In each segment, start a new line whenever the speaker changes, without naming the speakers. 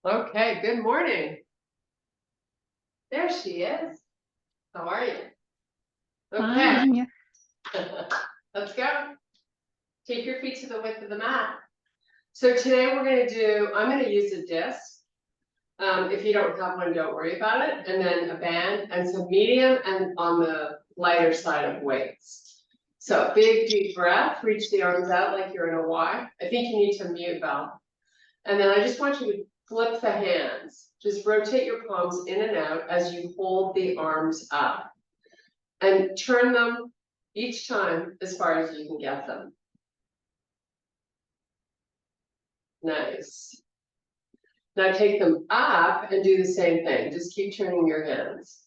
Okay, good morning. There she is. How are you? Okay.
Fine, yeah.
Let's go. Take your feet to the width of the mat. So today I'm going to use a disc. If you don't have one, don't worry about it. And then a band and some medium and on the lighter side of weights. So big, deep breath, reach the arms out like you're in a Y. I think you need to mute, Val. And then I just want you to flip the hands. Just rotate your palms in and out as you hold the arms up. And turn them each time as far as you can get them. Nice. Now take them up and do the same thing. Just keep turning your hands.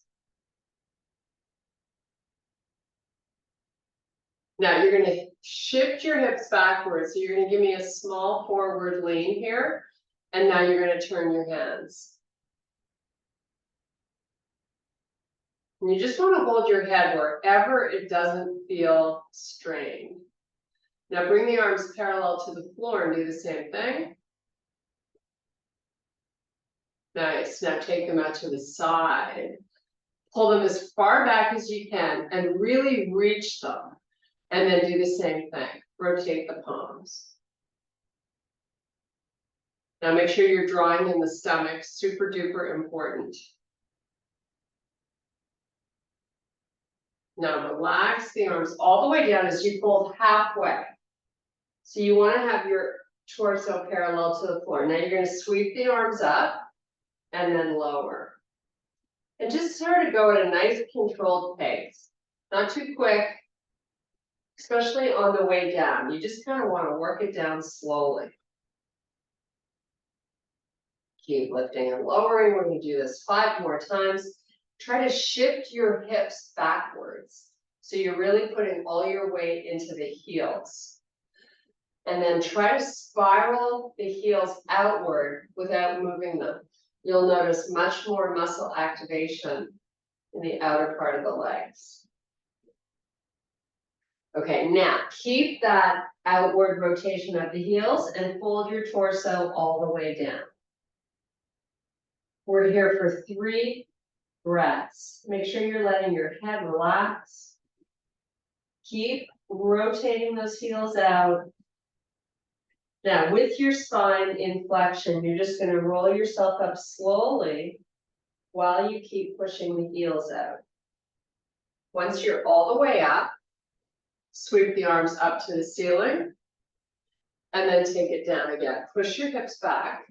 Now you're going to shift your hips backwards. So you're going to give me a small forward lean here. And now you're going to turn your hands. And you just want to hold your head wherever it doesn't feel strained. Now bring the arms parallel to the floor and do the same thing. Nice. Now take them out to the side. Pull them as far back as you can and really reach them. And then do the same thing. Rotate the palms. Now make sure you're drawing in the stomach. Super duper important. Now relax the arms all the way down as you fold halfway. So you want to have your torso parallel to the floor. Now you're going to sweep the arms up and then lower. And just start to go at a nice controlled pace. Not too quick, especially on the way down. You just kind of want to work it down slowly. Keep lifting and lowering. We're going to do this 5 more times. Try to shift your hips backwards. So you're really putting all your weight into the heels. And then try to spiral the heels outward without moving them. You'll notice much more muscle activation in the outer part of the legs. Okay, now keep that outward rotation of the heels and fold your torso all the way down. We're here for 3 breaths. Make sure you're letting your head relax. Keep rotating those heels out. Now, with your spine in flexion, you're just going to roll yourself up slowly while you keep pushing the heels out. Once you're all the way up, sweep the arms up to the ceiling and then take it down again. Push your hips back.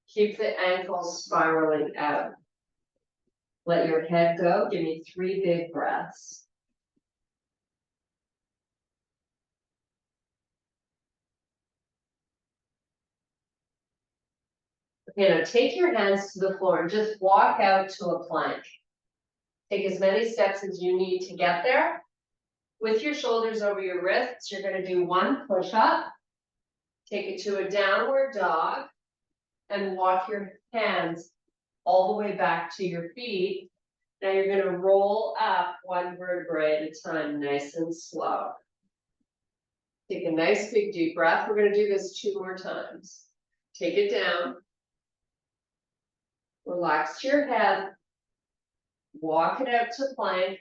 Keep the ankles spiraling out. Let your head go. Give me 3 big breaths. Okay, now take your hands to the floor and just walk out to a plank. Take as many steps as you need to get there. With your shoulders over your wrists, you're going to do 1 push-up. Take it to a downward dog and walk your hands all the way back to your feet. Now you're going to roll up 1 vertebrae at a time, nice and slow. Take a nice big deep breath. We're going to do this 2 more times. Take it down. Relax your head. Walk it out to plank.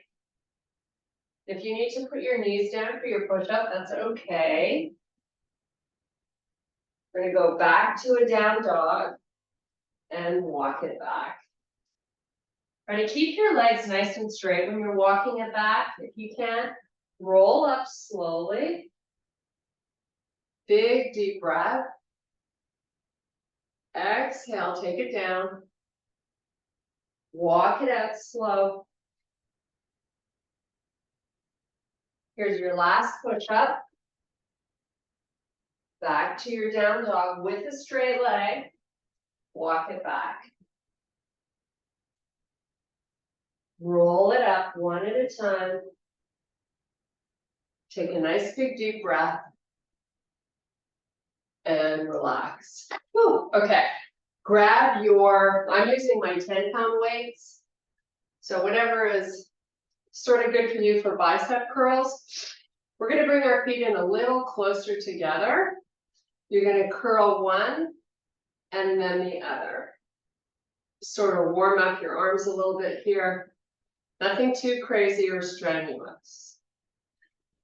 If you need to put your knees down for your push-up, that's okay. We're going to go back to a down dog and walk it back. Try to keep your legs nice and straight when you're walking it back. If you can, roll up slowly. Big deep breath. Exhale, take it down. Walk it out slow. Here's your last push-up. Back to your down dog with a straight leg. Walk it back. Roll it up 1 at a time. Take a nice big deep breath. And relax. Whew, okay. Grab your, I'm using my 10-pound weights. So whatever is sort of good for you for bicep curls. We're going to bring our feet in a little closer together. You're going to curl 1 and then the other. Sort of warm up your arms a little bit here. Nothing too crazy or strenuous.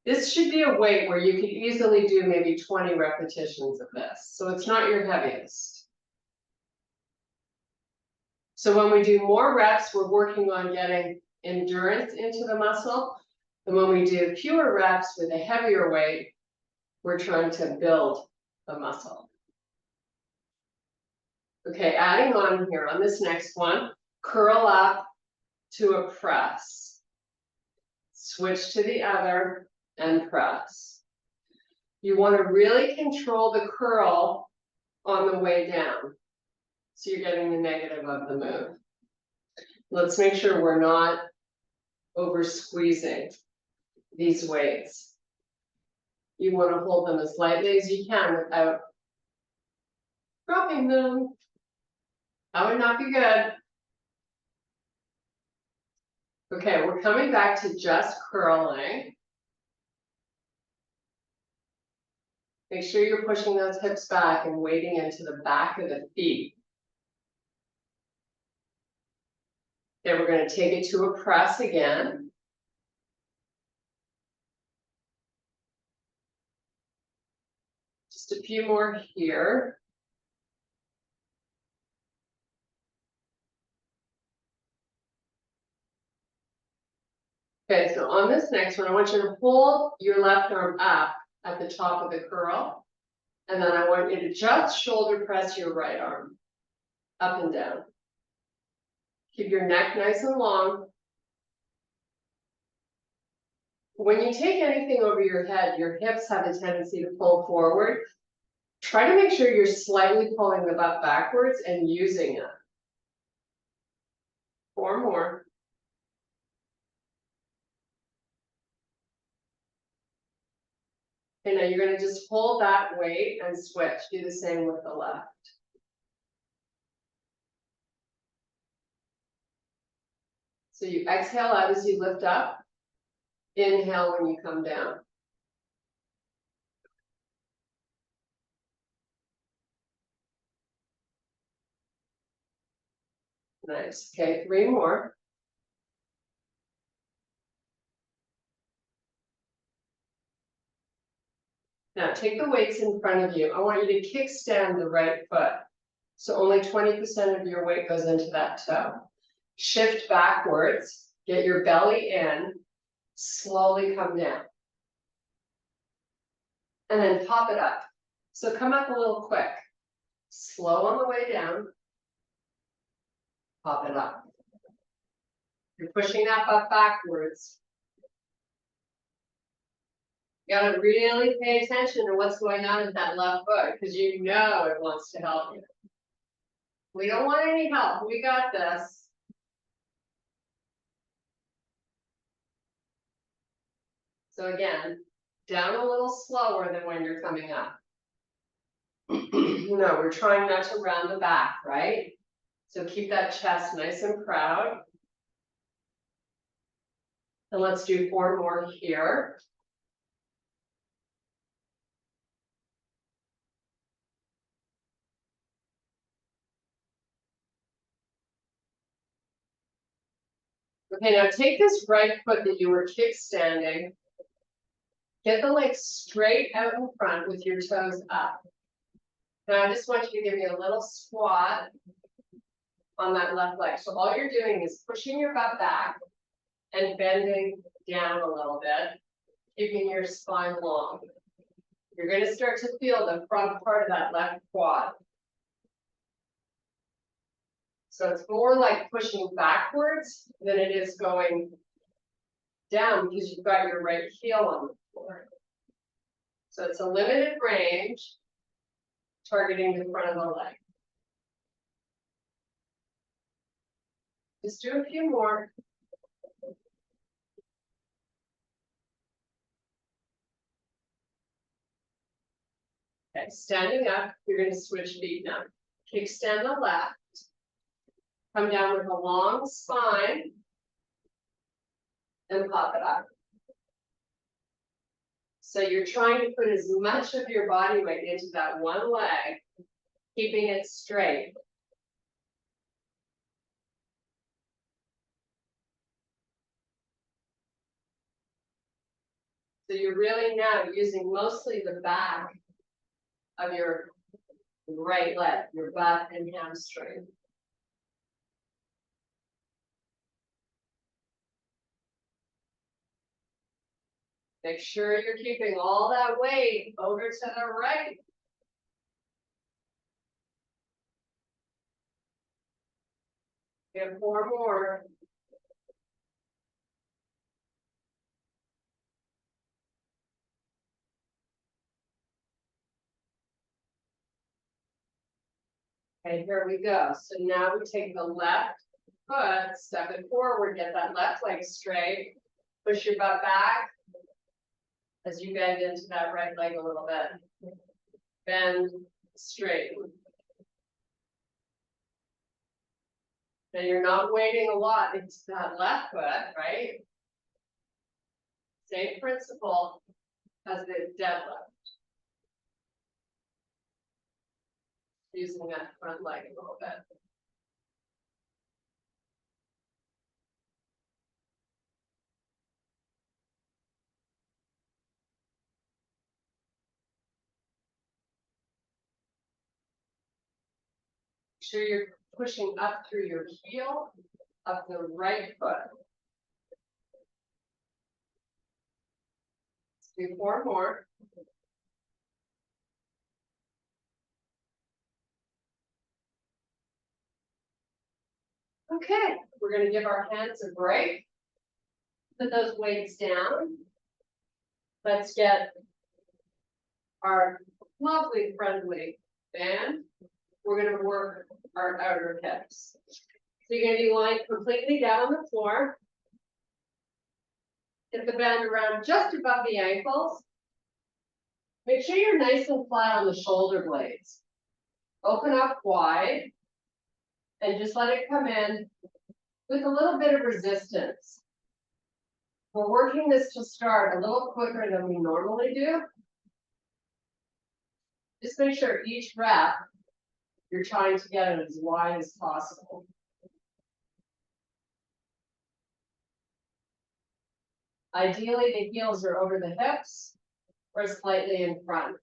This should be a weight where you could easily do maybe 20 repetitions of this. So it's not your heaviest. So when we do more reps, we're working on getting endurance into the muscle. And when we do fewer reps with a heavier weight, we're trying to build the muscle. Okay, adding on here on this next one, curl up to a press. Switch to the other and press. You want to really control the curl on the way down. So you're getting the negative of the move. Let's make sure we're not over squeezing these weights. You want to hold them as lightly as you can without dropping them. That would not be good. Okay, we're coming back to just curling. Make sure you're pushing those hips back and weighting into the back of the feet. Okay, we're going to take it to a press again. Just a few more here. Okay, so on this next one, I want you to hold your left arm up at the top of the curl. And then I want you to just shoulder press your right arm up and down. Keep your neck nice and long. When you take anything over your head, your hips have a tendency to pull forward. Try to make sure you're slightly pulling the butt backwards and using it. 4 more. Okay, now you're going to just hold that weight and switch. Do the same with the left. So you exhale out as you lift up. Inhale when you come down. Nice. Okay, 3 more. Now take the weights in front of you. I want you to kickstand the right foot. So only 20% of your weight goes into that toe. Shift backwards, get your belly in, slowly come down. And then pop it up. So come up a little quick. Slow on the way down. Pop it up. You're pushing that butt backwards. You gotta really pay attention to what's going on with that left foot because you know it wants to help you. We don't want any help. We got this. So again, down a little slower than when you're coming up. No, we're trying not to round the back, right? So keep that chest nice and proud. And let's do 4 more here. Okay, now take this right foot that you were kickstanding. Get the legs straight out in front with your toes up. Now I just want you to give me a little squat on that left leg. So all you're doing is pushing your butt back and bending down a little bit, keeping your spine long. You're going to start to feel the front part of that left quad. So it's more like pushing backwards than it is going down because you've got your right heel on the floor. So it's a limited range, targeting the front of the leg. Just do a few more. Okay, standing up, you're going to switch feet now. Kickstand the left. Come down with a long spine. And pop it up. So you're trying to put as much of your body weight into that one leg keeping it straight. So you're really now using mostly the back of your right leg, your butt and hamstring. Make sure you're keeping all that weight over to the right. We have 4 more. Okay, here we go. So now we take the left foot, step it forward, get that left leg straight, push your butt back as you bend into that right leg a little bit. Bend straight. Now you're not weighting a lot into that left foot, right? Same principle as the deadlift. Using that front leg a little bit. Make sure you're pushing up through your heel of the right foot. Let's do 4 more. Okay, we're going to give our hands a break. Put those weights down. Let's get our lovely friendly band. We're going to work our outer hips. So you're going to be lying completely down on the floor. Get the band around just above the ankles. Make sure you're nice and flat on the shoulder blades. Open up wide and just let it come in with a little bit of resistance. We're working this to start a little quicker than we normally do. Just make sure each rep, you're trying to get it as wide as possible. Ideally, the heels are over the hips or slightly in front.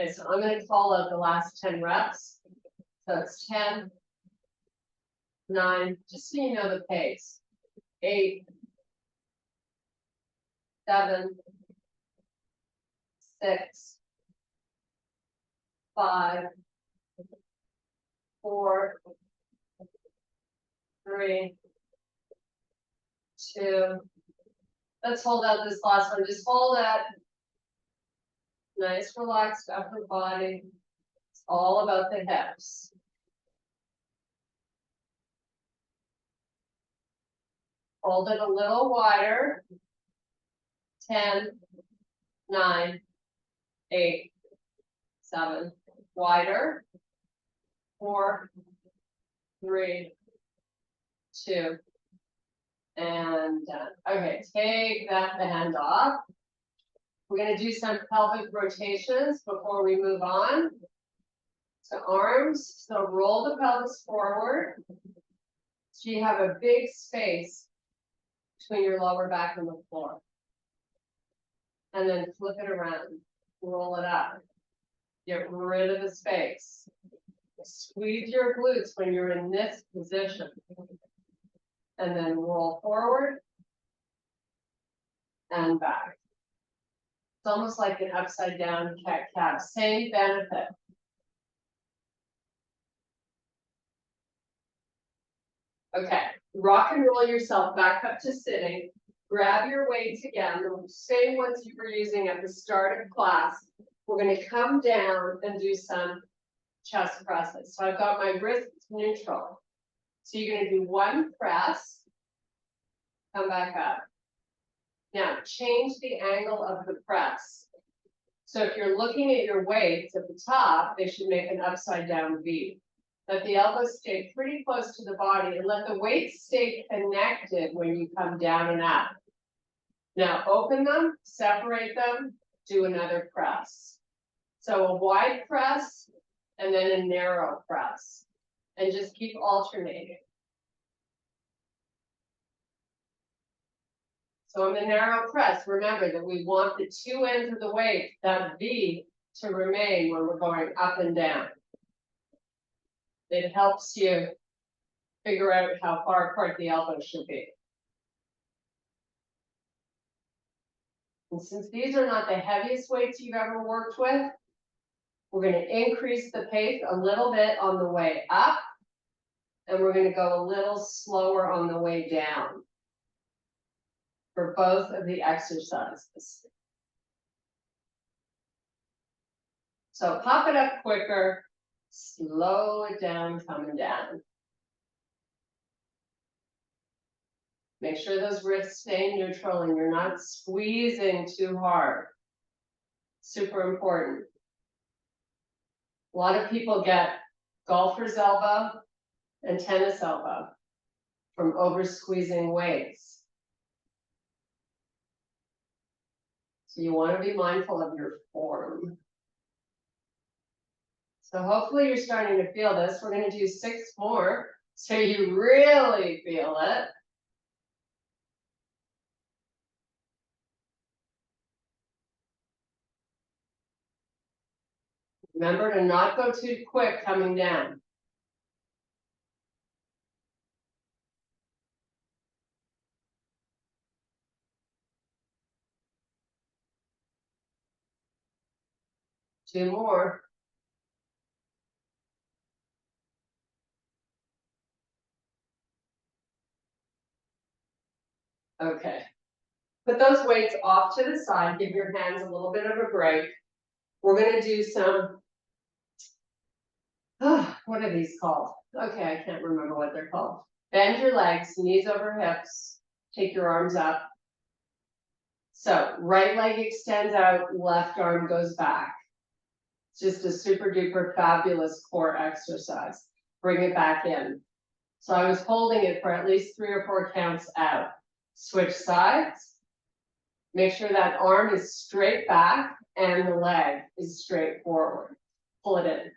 Okay, so I'm going to call out the last 10 reps. So it's 10, 9, just so you know the pace. 8, 7, 6, 5, 4, 3, 2. Let's hold out this last one. Just hold that. Nice, relaxed upper body. It's all about the hips. Hold it a little wider. 10, 9, 8, 7. Wider. 4, 3, 2. And done. Okay, take that band off. We're going to do some pelvic rotations before we move on. So arms, so roll the pelvis forward. So you have a big space between your lower back and the floor. And then flip it around, roll it up. Get rid of the space. Squeeze your glutes when you're in this position. And then roll forward and back. It's almost like an upside down cat cow. Same benefit. Okay, rock and roll yourself back up to sitting. Grab your weights again, the same ones you were using at the start of class. We're going to come down and do some chest presses. So I've got my wrists neutral. So you're going to do 1 press. Come back up. Now change the angle of the press. So if you're looking at your weights at the top, they should make an upside down V. Let the elbows stay pretty close to the body and let the weight stay connected when you come down and up. Now open them, separate them, do another press. So a wide press and then a narrow press. And just keep alternating. So in the narrow press, remember that we want the two ends of the weight, that V, to remain when we're going up and down. It helps you figure out how far apart the elbows should be. And since these are not the heaviest weights you've ever worked with, we're going to increase the pace a little bit on the way up, and we're going to go a little slower on the way down for both of the exercises. So pop it up quicker, slow it down, coming down. Make sure those wrists stay neutral and you're not squeezing too hard. Super important. A lot of people get golfer's elbow and tennis elbow from over squeezing weights. So you want to be mindful of your form. So hopefully you're starting to feel this. We're going to do 6 more so you really feel it. Remember to not go too quick coming down. Two more. Okay. Put those weights off to the side. Give your hands a little bit of a break. We're going to do some, what are these called? Okay, I can't remember what they're called. Bend your legs, knees over hips. Take your arms up. So right leg extends out, left arm goes back. It's just a super duper fabulous core exercise. Bring it back in. So I was holding it for at least 3 or 4 counts out. Switch sides. Make sure that arm is straight back and the leg is straight forward. Pull it in.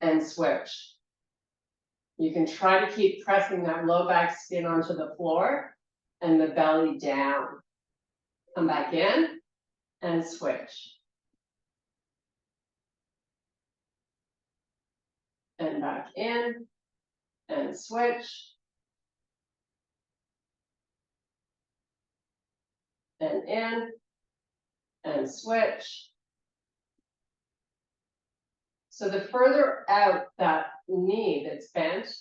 And switch. You can try to keep pressing that low back skin onto the floor and the belly down. Come back in and switch. And back in and switch. And in and switch. So the further out that knee that's bent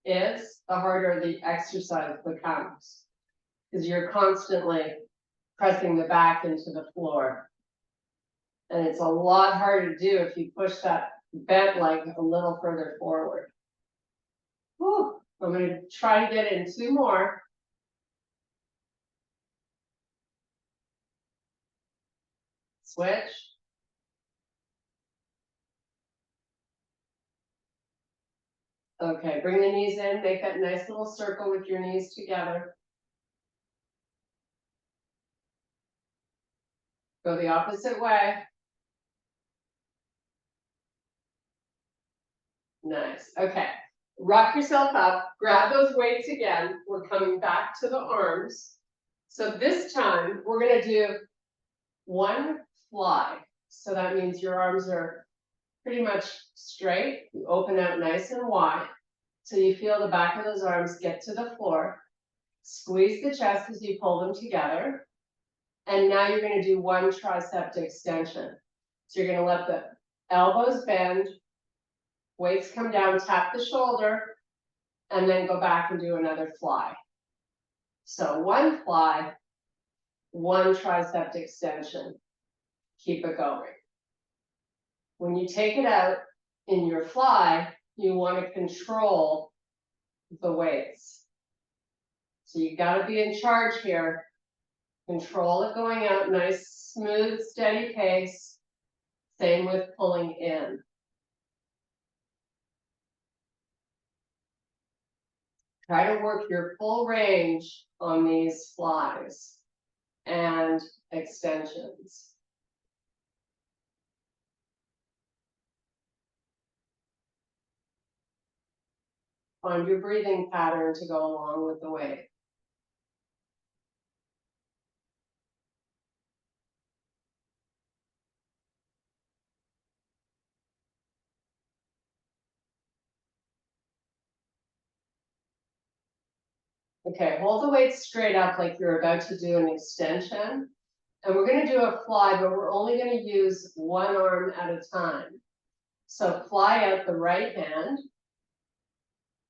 is, the harder the exercise becomes, because you're constantly pressing the back into the floor. And it's a lot harder to do if you push that bent leg a little further forward. Whew. I'm going to try to get in 2 more. Switch. Okay, bring the knees in, make that nice little circle with your knees together. Go the opposite way. Nice, okay. Rock yourself up, grab those weights again. We're coming back to the arms. So this time, we're gonna do 1 fly. So that means your arms are pretty much straight. You open out nice and wide. So you feel the back of those arms get to the floor. Squeeze the chest as you pull them together. And now you're going to do 1 tricep extension. So you're going to let the elbows bend, weights come down, tap the shoulder, and then go back and do another fly. So 1 fly, 1 tricep extension. Keep it going. When you take it out in your fly, you want to control the weights. So you got to be in charge here. Control it going out, nice, smooth, steady pace. Same with pulling in. Try to work your full range on these flies and extensions. Find your breathing pattern to go along with the weight. Okay, hold the weight straight up like you're about to do an extension. And we're going to do a fly, but we're only going to use one arm at a time. So fly out the right hand,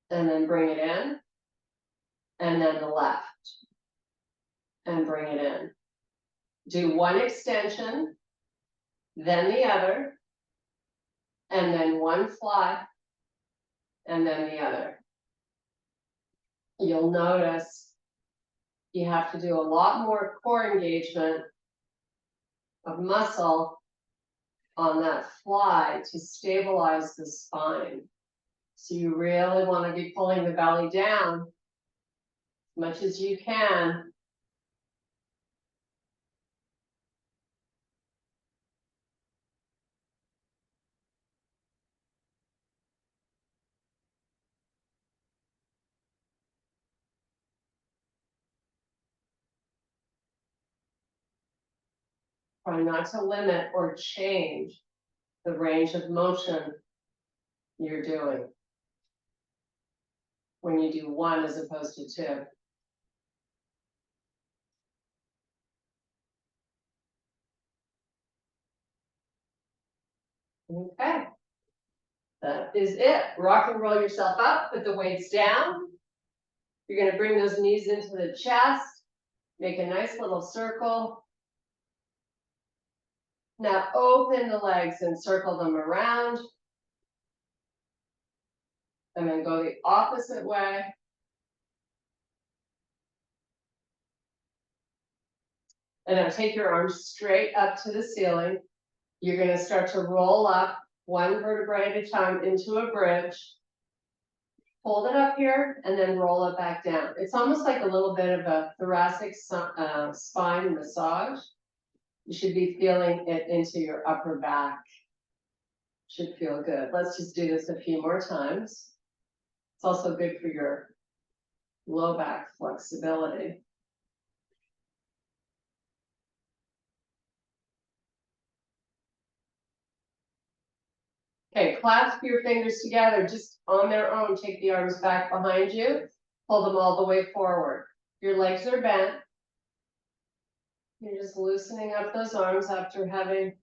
and then bring it in, and then the left, and bring it in. Do one extension, then the other, and then one fly, and then the other. You'll notice you have to do a lot more core engagement of muscle on that fly to stabilize the spine. So you really want to be pulling the belly down as much as you can. Try not to limit or change the range of motion you're doing when you do one as opposed to two. Okay, that is it. Rock and roll yourself up, put the weights down. You're going to bring those knees into the chest, make a nice little circle. Now open the legs and circle them around. And then go the opposite way. And now take your arms straight up to the ceiling. You're going to start to roll up one vertebrae at a time into a bridge. Hold it up here and then roll it back down. It's almost like a little bit of a thoracic spine massage. You should be feeling it into your upper back. Should feel good. Let's just do this a few more times. It's also good for your low back flexibility. Okay, clasp your fingers together just on their own. Take the arms back behind you. Pull them all the way forward. Your legs are bent. You're just loosening up those arms after having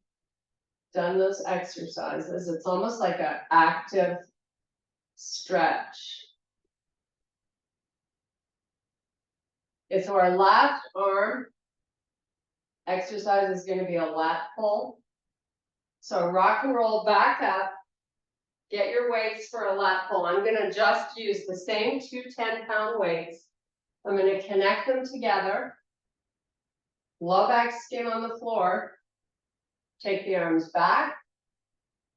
done those exercises. It's almost like an active stretch. Okay, so our last arm exercise is going to be a lat pull. So rock and roll back up. Get your weights for a lat pull. I'm going to just use the same two 10-pound weights. I'm going to connect them together. Low back skin on the floor. Take the arms back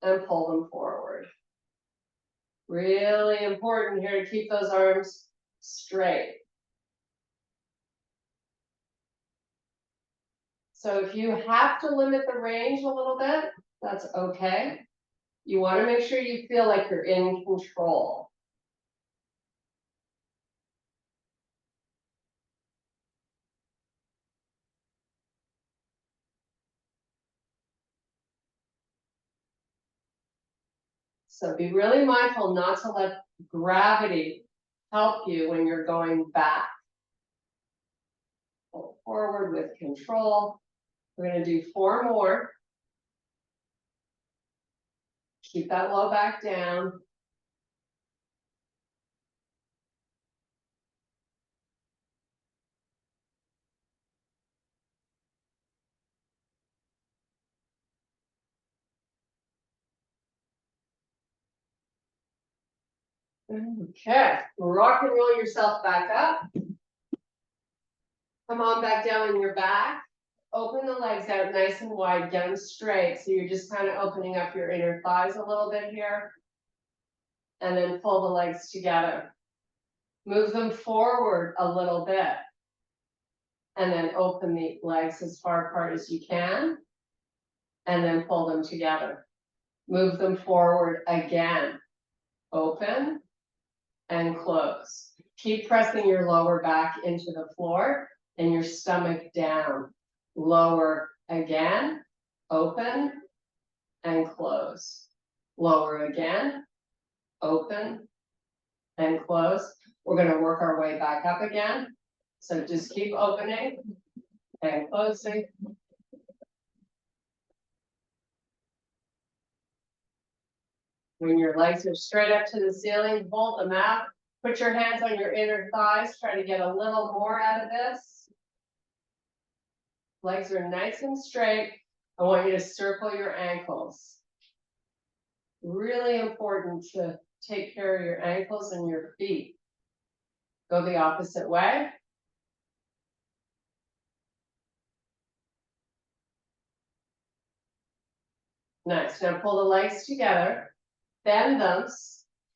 and pull them forward. Really important here to keep those arms straight. So if you have to limit the range a little bit, that's okay. You want to make sure you feel like you're in control. So be really mindful not to let gravity help you when you're going back. Pull forward with control. We're going to do 4 more. Keep that low back down. Okay, rock and roll yourself back up. Come on back down on your back. Open the legs out nice and wide, get them straight. So you're just kind of opening up your inner thighs a little bit here. And then pull the legs together. Move them forward a little bit. And then open the legs as far apart as you can. And then pull them together. Move them forward again. Open and close. Keep pressing your lower back into the floor and your stomach down. Lower again. Open and close. Lower again. Open and close. We're going to work our way back up again. So just keep opening and closing. When your legs are straight up to the ceiling, hold them out. Put your hands on your inner thighs. Try to get a little more out of this. Legs are nice and straight. I want you to circle your ankles. Really important to take care of your ankles and your feet. Go the opposite way. Nice. Now pull the legs together. Bend them.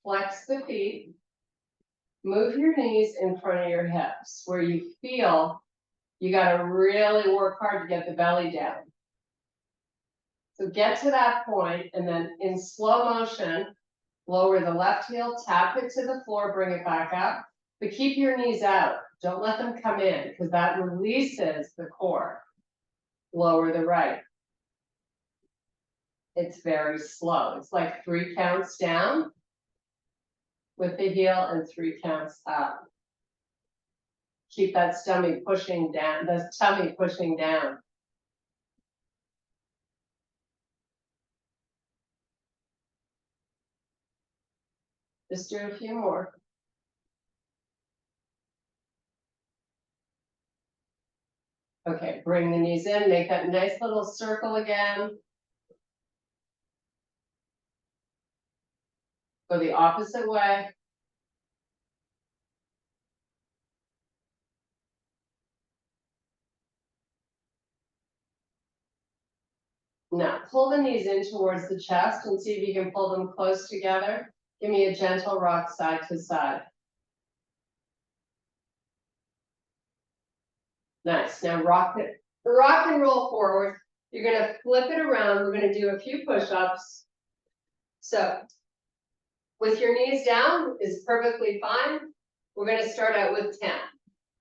Flex the feet. Move your knees in front of your hips where you feel you got to really work hard to get the belly down. So get to that point and then in slow motion, lower the left heel, tap it to the floor, bring it back up, but keep your knees out. Don't let them come in because that releases the core. Lower the right. It's very slow. It's like 3 counts down with the heel and 3 counts up. Keep that stomach pushing down, the tummy pushing down. Just do a few more. Okay, bring the knees in, make that nice little circle again. Go the opposite way. Now, pull the knees in towards the chest and see if you can pull them close together. Give me a gentle rock side to side. Nice. Now rock and roll forward. You're going to flip it around. We're going to do a few push-ups. So with your knees down is perfectly fine. We're going to start out with 10.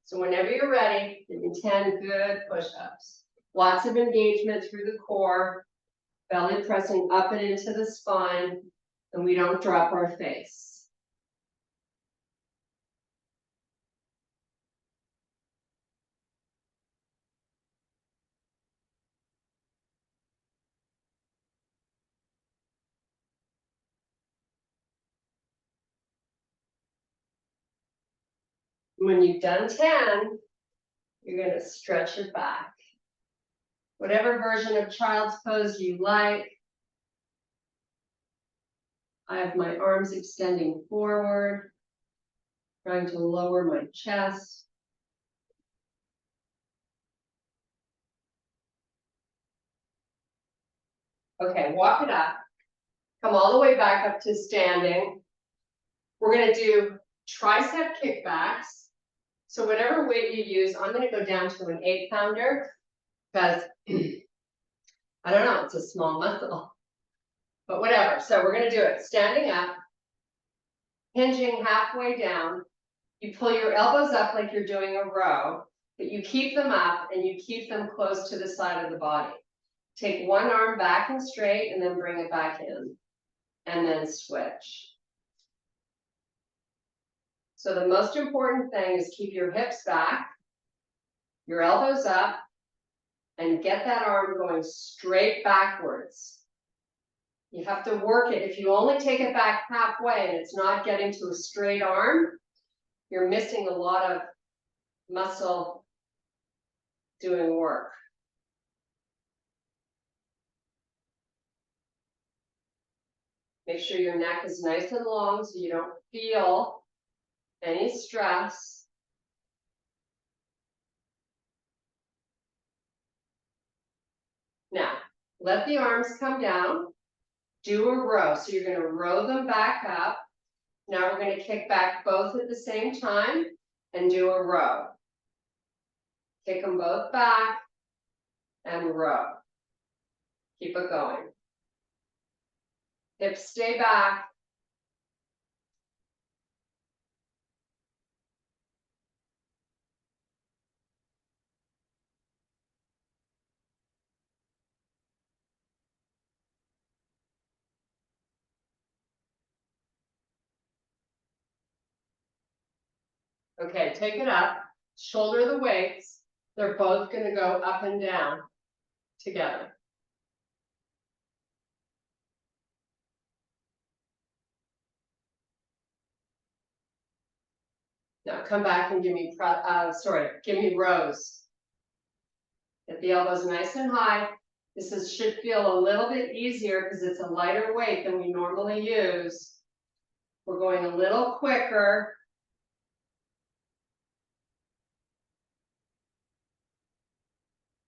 So whenever you're ready, give me 10 good push-ups. Lots of engagement through the core, belly pressing up and into the spine, and we don't drop our face. When you've done 10, you're going to stretch your back. Whatever version of child's pose you like. I have my arms extending forward, trying to lower my chest. Okay, walk it up. Come all the way back up to standing. We're going to do tricep kickbacks. So whatever weight you use, I'm going to go down to an 8-pounder because I don't know, it's a small muscle, but whatever. So we're going to do it standing up, hinging halfway down. You pull your elbows up like you're doing a row, but you keep them up and you keep them close to the side of the body. Take one arm back and straight and then bring it back in and then switch. So the most important thing is keep your hips back, your elbows up, and get that arm going straight backwards. You have to work it. If you only take it back halfway and it's not getting to a straight arm, you're missing a lot of muscle doing work. Make sure your neck is nice and long so you don't feel any stress. Now, let the arms come down. Do a row. So you're going to row them back up. Now we're going to kick back both at the same time and do a row. Kick them both back and row. Keep it going. Hips stay back. Okay, take it up, shoulder the weights. They're both going to go up and down together. Now come back and give me rows. Get the elbows nice and high. Should feel a little bit easier because it's a lighter weight than we normally use. We're going a little quicker.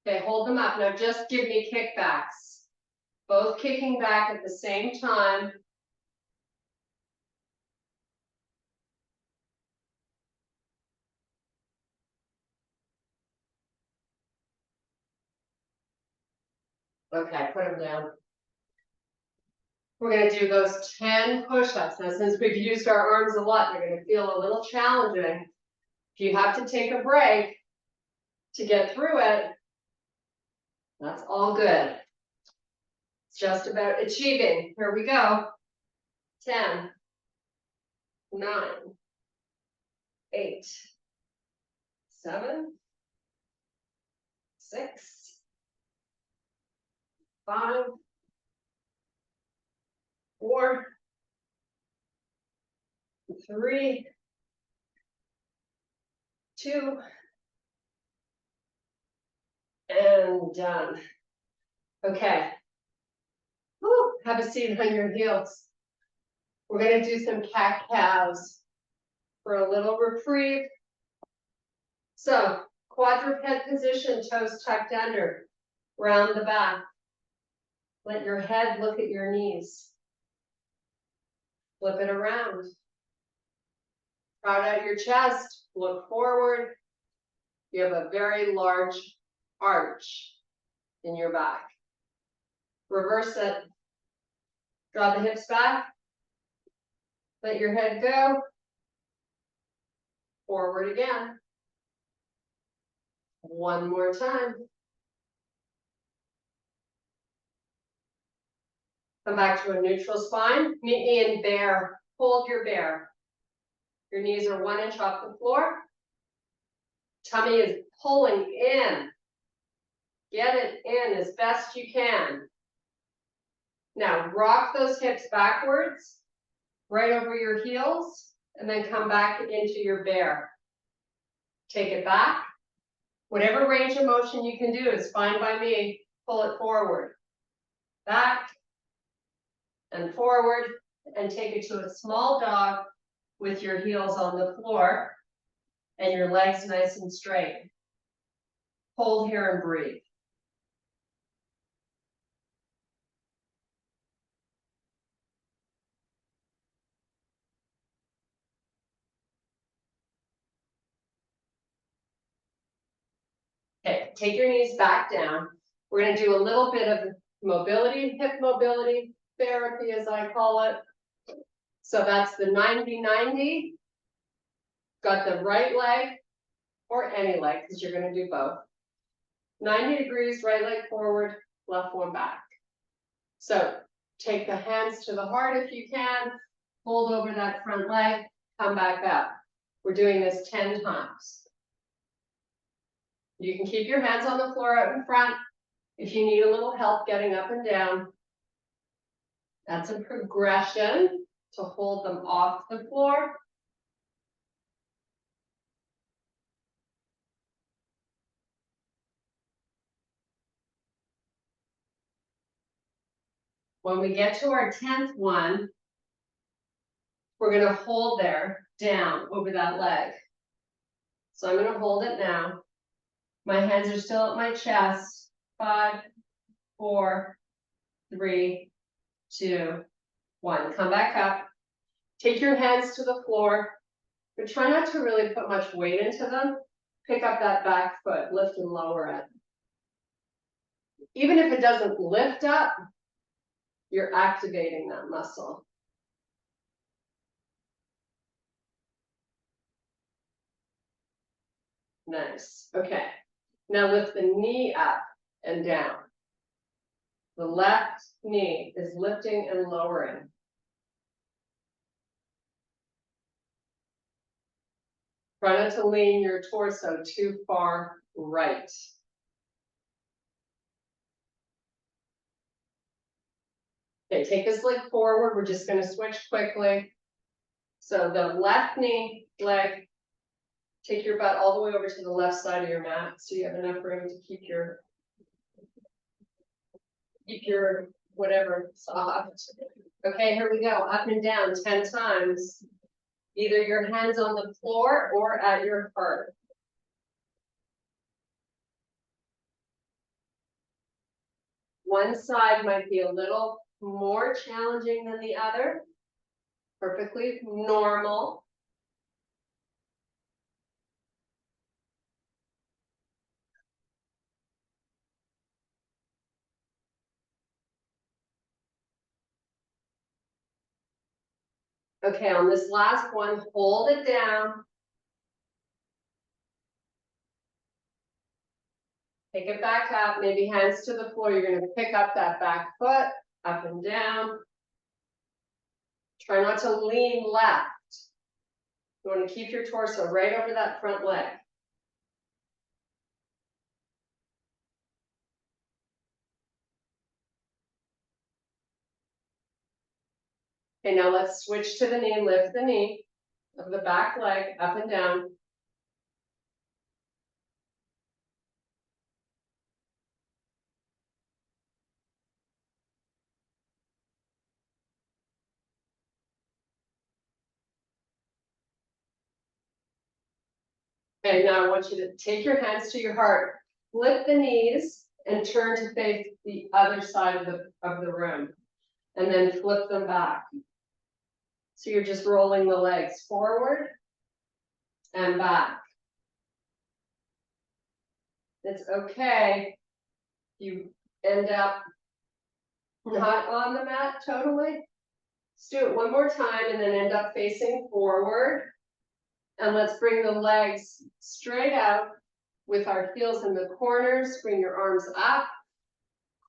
Okay, hold them up. Now just give me kickbacks. Both kicking back at the same time. Okay, put them down. We're going to do those 10 push-ups. Now, since we've used our arms a lot, they're going to feel a little challenging. If you have to take a break to get through it, that's all good. It's just about achieving. Here we go. 10, 9, 8, 7, 6, 5, 4, 3, 2, and done. Okay. Woo, have a seat on your heels. We're going to do some cat-cows for a little reprieve. So, quadruped position, toes tucked under, round the back. Let your head look at your knees. Flip it around. Proud out your chest, look forward. You have a very large arch in your back. Reverse it. Draw the hips back. Let your head go. Forward again. One more time. Come back to a neutral spine. Meet me in bear. Hold your bear. Your knees are 1 inch off the floor. Tummy is pulling in. Get it in as best you can. Now rock those hips backwards, right over your heels, and then come back into your bear. Take it back. Whatever range of motion you can do is fine by me. Pull it forward. Back and forward, and take it to a small dog with your heels on the floor and your legs nice and straight. Hold here and breathe. Okay, take your knees back down. We're going to do a little bit of mobility, hip mobility therapy, as I call it. So that's the 90-90. Got the right leg, or any leg, because you're going to do both. 90 degrees, right leg forward, left one back. So take the hands to the heart if you can. Hold over that front leg, come back up. We're doing this 10 times. You can keep your hands on the floor out in front if you need a little help getting up and down. That's a progression to hold them off the floor. When we get to our 10th one, we're going to hold there, down over that leg. So I'm going to hold it now. My hands are still at my chest. 5, 4, 3, 2, 1. Come back up. Take your hands to the floor, but try not to really put much weight into them. Pick up that back foot, lift and lower it. Even if it doesn't lift up, you're activating that muscle. Nice. Okay. Now lift the knee up and down. The left knee is lifting and lowering. Try not to lean your torso too far right. Okay, take this leg forward. We're just going to switch quickly. So the left knee, leg, take your butt all the way over to the left side of your mat so you have enough room to keep your whatever soft. Okay, here we go. Up and down 10 times. Either your hands on the floor or at your heart. One side might be a little more challenging than the other. Perfectly normal. Okay, on this last one, hold it down. Take it back up, maybe hands to the floor. You're going to pick up that back foot, up and down. Try not to lean left. You want to keep your torso right over that front leg. Okay, now let's switch to the knee. Lift the knee of the back leg up and down. Okay, now I want you to take your hands to your heart, flip the knees and turn to face the other side of the room, and then flip them back. So you're just rolling the legs forward and back. It's okay. You end up not on the mat totally. Let's do it one more time and then end up facing forward. And let's bring the legs straight out with our heels in the corners. Bring your arms up,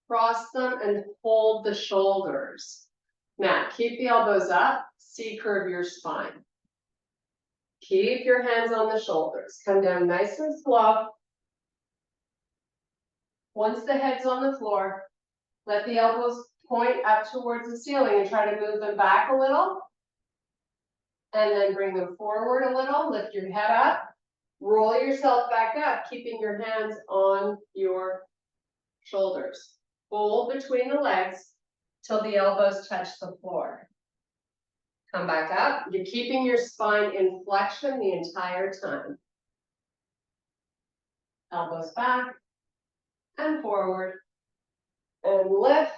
cross them, and hold the shoulders. Now, keep the elbows up, C-curve your spine. Keep your hands on the shoulders. Come down nice and slow. Once the head's on the floor, let the elbows point up towards the ceiling and try to move them back a little. And then bring them forward a little, lift your head up, roll yourself back up, keeping your hands on your shoulders. Fold between the legs till the elbows touch the floor. Come back up. You're keeping your spine in flexion the entire time. Elbows back and forward and lift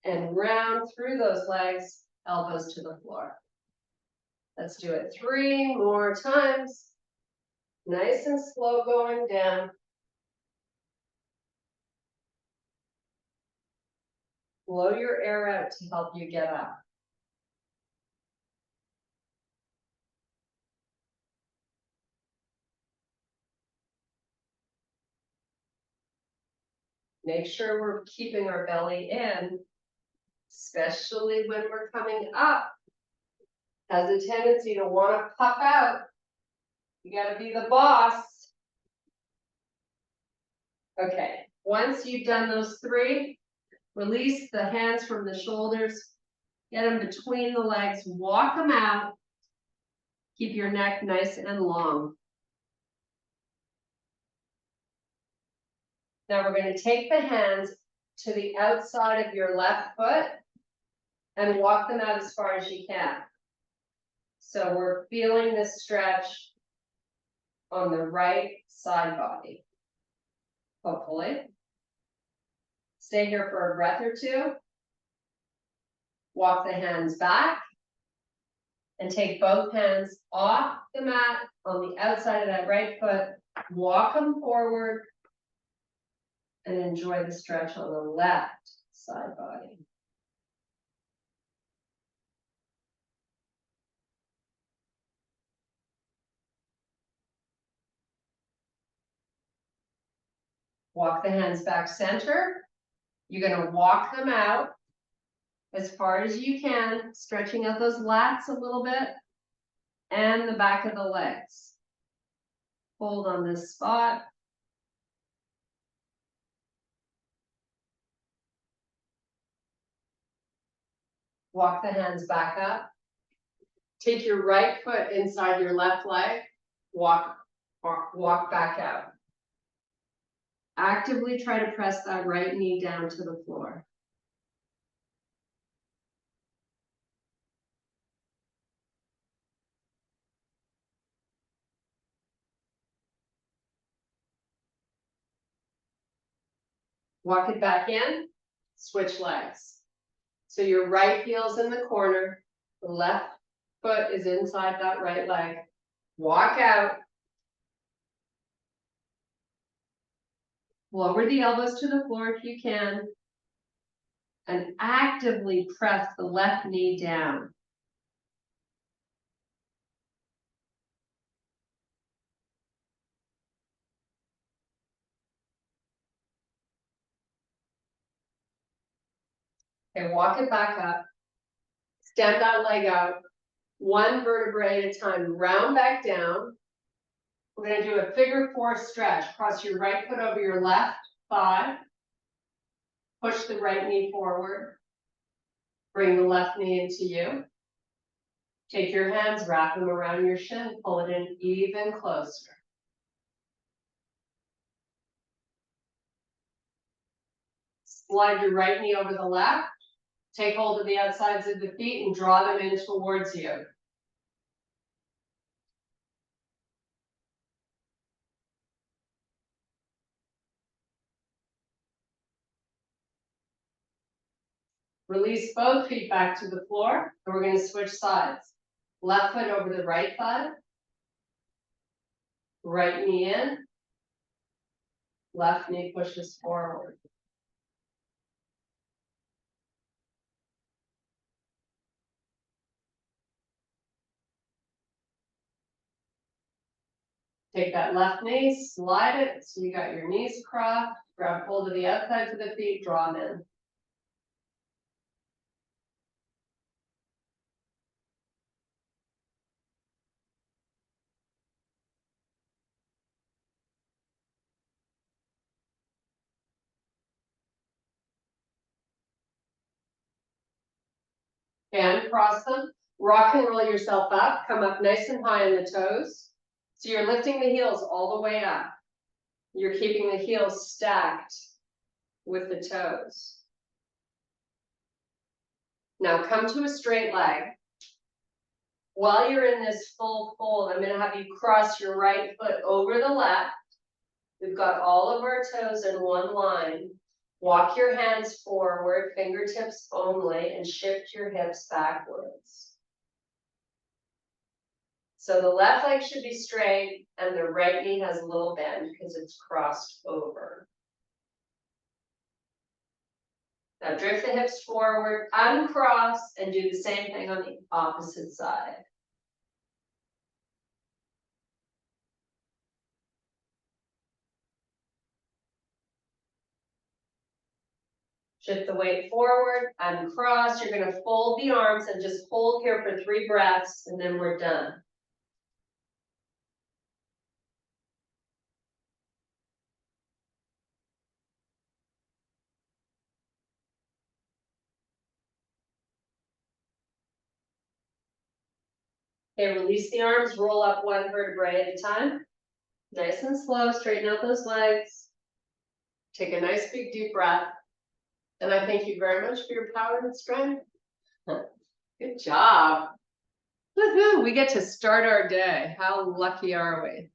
and round through those legs, elbows to the floor. Let's do it 3 more times. Nice and slow going down. Blow your air out to help you get up. Make sure we're keeping our belly in, especially when we're coming up. Has a tendency to want to puff out. You got to be the boss. Okay, once you've done those 3, release the hands from the shoulders, get them between the legs, walk them out. Keep your neck nice and long. Now we're going to take the hands to the outside of your left foot and walk them out as far as you can. So we're feeling this stretch on the right side body, hopefully. Stay here for a breath or 2. Walk the hands back And take both hands off the mat on the outside of that right foot, walk them forward. And enjoy the stretch on the left side body. Walk the hands back center. You're going to walk them out as far as you can, stretching out those lats a little bit and the back of the legs. Hold on this spot. Walk the hands back up. Take your right foot inside your left leg. Walk back out. Actively try to press that right knee down to the floor. Walk it back in, switch legs. So your right heel's in the corner, the left foot is inside that right leg. Walk out. Lower the elbows to the floor if you can. And actively press the left knee down. Okay, walk it back up. Extend that leg out. One vertebrae at a time. Round back down. We're going to do a figure 4 stretch. Cross your right foot over your left thigh. Push the right knee forward. Bring the left knee into you. Take your hands, wrap them around your shin, pull it in even closer. Slide your right knee over the left. Take hold of the outsides of the feet and draw them in towards you. Release both feet back to the floor, and we're going to switch sides. Left foot over the right thigh. Right knee in. Left knee pushes forward. Take that left knee, slide it so you got your knees crossed. Grab hold of the outsides of the feet, draw them in. And cross them. Rock and roll yourself up. Come up nice and high on the toes. So you're lifting the heels all the way up. You're keeping the heels stacked with the toes. Now come to a straight leg. While you're in this full fold, I'm going to have you cross your right foot over the left. We've got all of our toes in one line. Walk your hands forward, fingertips only, and shift your hips backwards. So the left leg should be straight and the right knee has a little bend because it's crossed over. Now drift the hips forward, uncross, and do the same thing on the opposite side. Shift the weight forward, uncross. You're going to fold the arms and just hold here for 3 breaths, and then we're done. Okay, release the arms, roll up 1 vertebrae at a time. Nice and slow, straighten out those legs. Take a nice big deep breath. And I thank you very much for your power and strength. Good job. Woohoo, we get to start our day. How lucky are we?